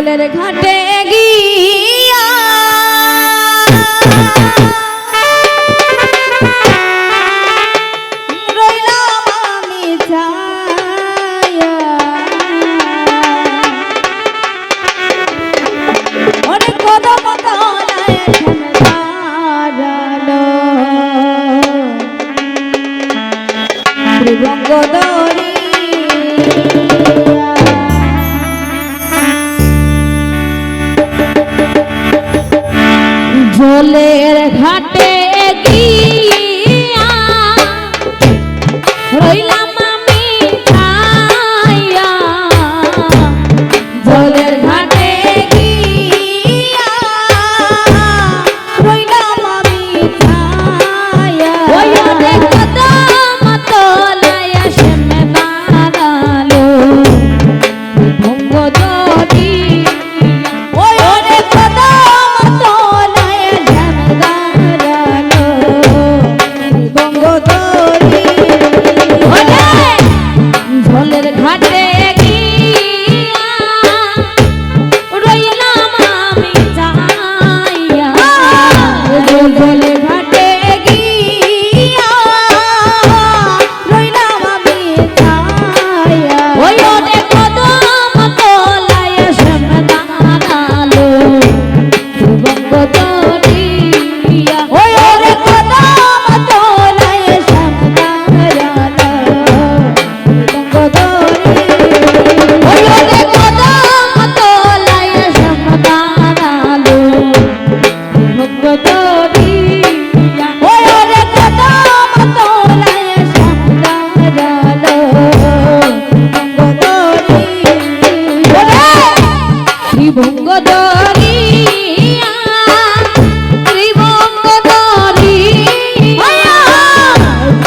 জলের ঘাটে গিয়া রইলাম আমি ছায়া অনেক কদম তলায় দাঁড়ালো ত্রিভঙ্গ দড়ি জলের ঘাটে গিয়া রইলাম আমি ছায়া জলের ঘাটে গিয়া রইলাম আমি ছায়া ওই অনেক কদম তলায় সেমে দাঁড়ালো ভঙ্গ দড়ি ওই অনেক কদম তলায় দাঁড়ালো ভঙ্গ দড়ি জলের ঘাটে গিয়া রইলাম আমি ছায়া জলের ঘাটে গিয়া রইলাম আমি ছায়া ওই অনেক কদম তলায় সেমে দাঁড়ালো ভঙ্গ দড়ি ওই অনেক কদম তলায় সেমে দাঁড়ালো ভঙ্গ দড়ি ওই অনেক কদম তলায় সেমে দাঁড়ালো ভঙ্গ দড়ি ওই অনেক কদম তলায় সেমে দাঁড়ালো ভঙ্গ দড়ি ত্রিভঙ্গ দড়ি ত্রিভঙ্গ দড়ি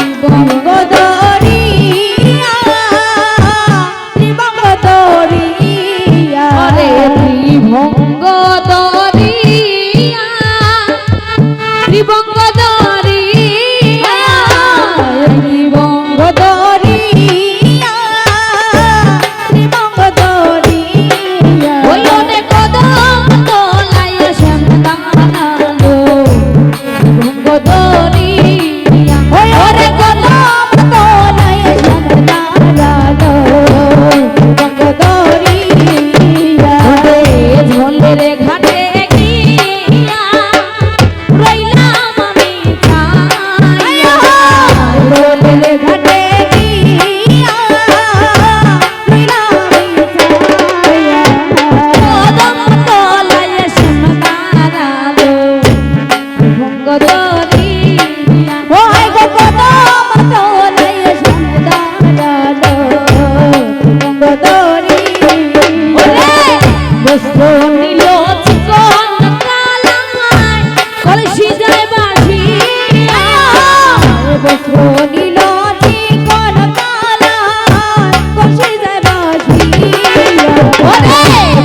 ত্রিভঙ্গ দড়ি ত্রিভঙ্গ দড়ি আরে ত্রিভঙ্গ দড়ি ত্রিভঙ্গ দড়ি ত্রিভঙ্গ দড়ি ত্রিভঙ্গ দড়ি ওই অনেক কদম তলায় সেমে দাঁড়ালো ভঙ্গ দড়ি ওই অনেক কদম তলায় সেমে দাঁড়ালো ভঙ্গ দড়ি ঝোলের ঘাটে গিয়া রইলাম আমি ছায়া ঝোলের ঘাটে গিয়া রইলাম আমি ছায়া কদম তলায় সেমে দাঁড়ালো ভঙ্গ দড়ি ওই গো কদম তলায় সেমে দাঁড়ালো ভঙ্গ দড়ি বস্ত্র নিল চিকন কালায় কলসি যায় বাঁশি বস্ত্র নিল চিকন কালায় কলসি যায় বাঁশি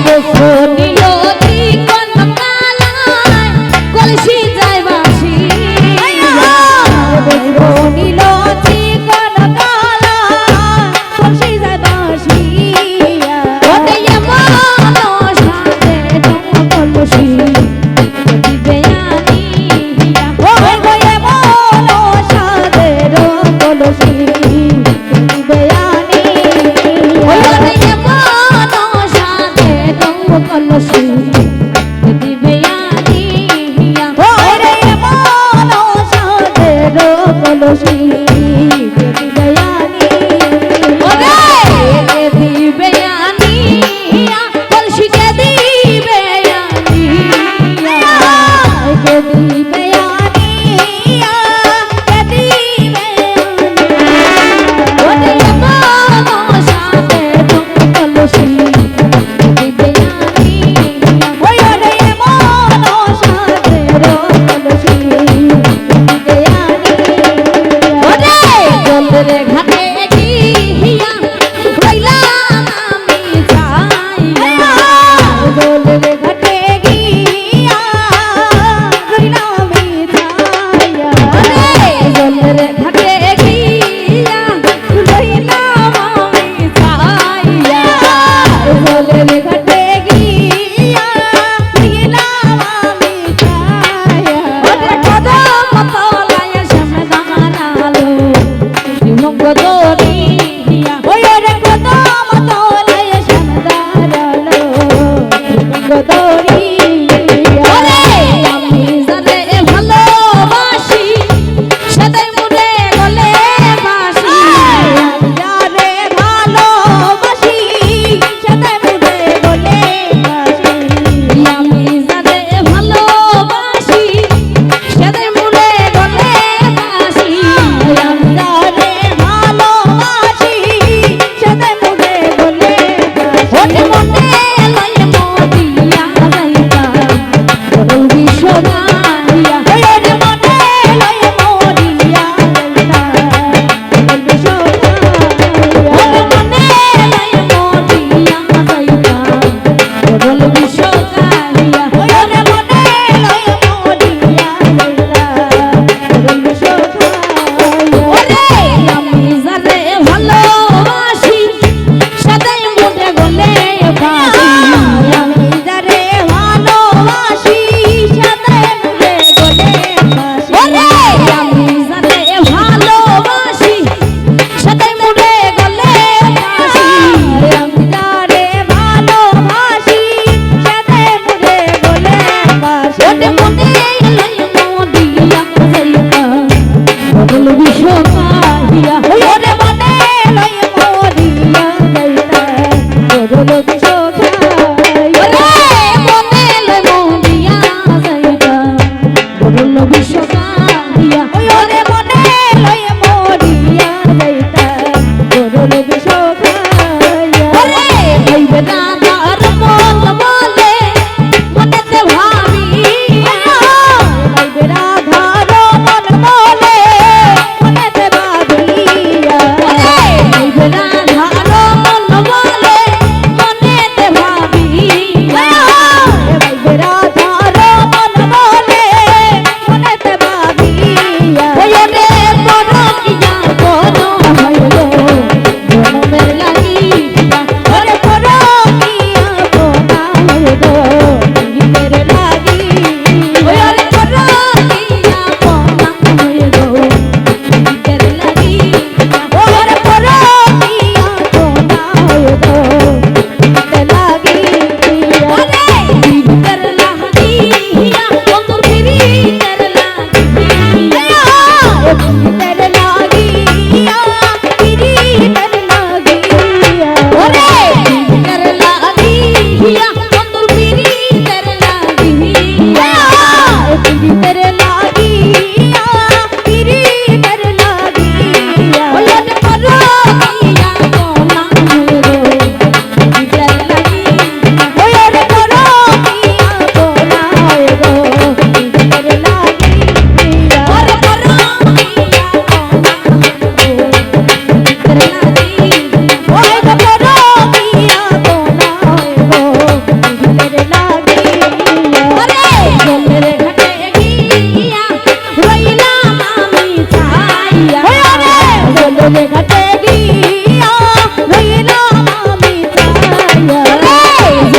বস্ত্র নিল চিকন কালায় কলসি যায় বাঁশি বস্ত্র নিল চিকন কালায় কলসি যায় বাঁশি ওতে এমন সাথে কলসি দিবে আনিয়া ওই গো এমন সাথে কলসি দিবে আনিয়া ওই এমন সাথে কলসি দিবে আনিয়া ওই রে এমন সাথে কলসি দিবে আনিয়া ওরে দিবে আনিয়া কলসি কে দিবে আনিয়া কে দিবে আনিয়া কে দিবে আনিয়া ওরে এমন সাথে কলসি দিবে আনিয়া ওই ওরে এমন সাথে কলসি দিবে আনিয়া ওরে জলের ঘাটে গিয়া রইলাম আমি ছায়া জলের ঘাটে গিয়া রইলাম আমি ছায়া জলের ঘাটে গিয়া রইলাম আমি ছায়া জলের ঘাটে গিয়া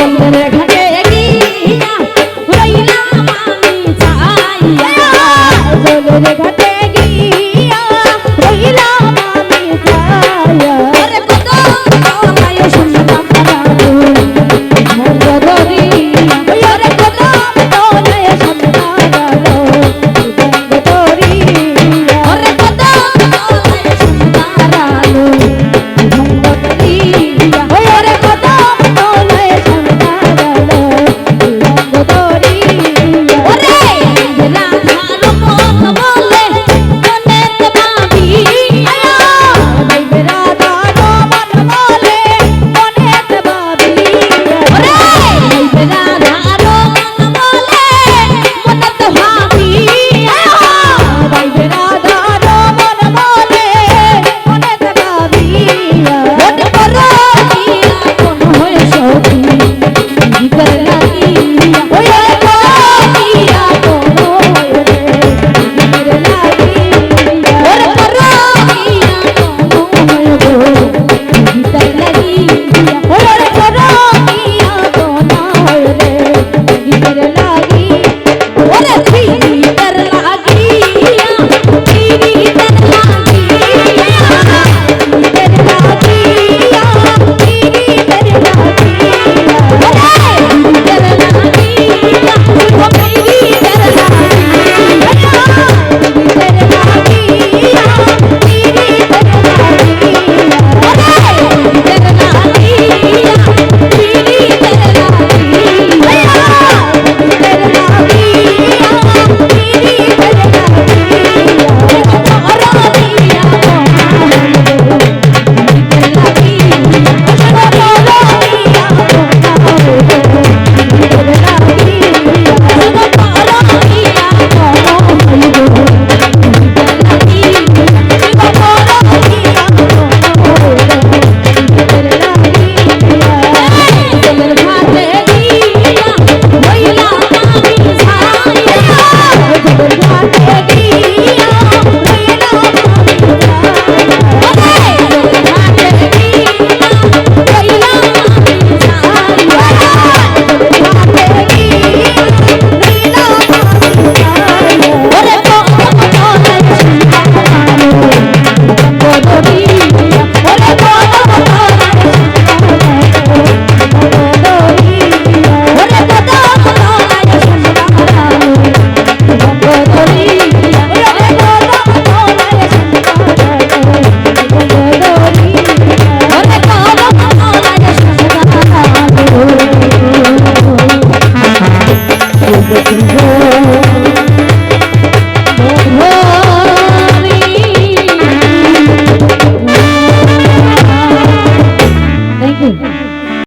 জলের ঘাটে গিয়া রইলাম আমি ছাইয়া জলের ঘাটে গিয়া রইলাম আমি ছাইয়া ওরে কত তলায় শুনলাম রানু ভঙ্গ ধরিয়া ওরে কত তলায় শুনলাম রানু ভঙ্গ ধরিয়া ওরে কত তলায় শুনলাম রানু ভঙ্গ ধরিয়া ওরে কত তলায় শুনলাম রানু ভঙ্গ ধরিয়া ওরে রাধার মন বলে মনেতে ভাবি আয়া বাইবে রাধার মন বলে মনেতে ভাবি ওরে বাইবে রাধার মন বলে মনেতে ভাবি আয়া বাইবে রাধার মন বলে মনেতে ভাবি ওরে করো দিয়া কোন হয় সখী ভিতর লাগিয়া ওরে করো দিয়া কোন হয় রে ভিতর লাগিয়া ওরে করো দিয়া কোন হয় গো ভিতর লাগিয়া ওরে করো দিয়া কোন হয় রে ভিতর লাগিয়া ওরে ভিতর লাগিয়া ভিতর Oh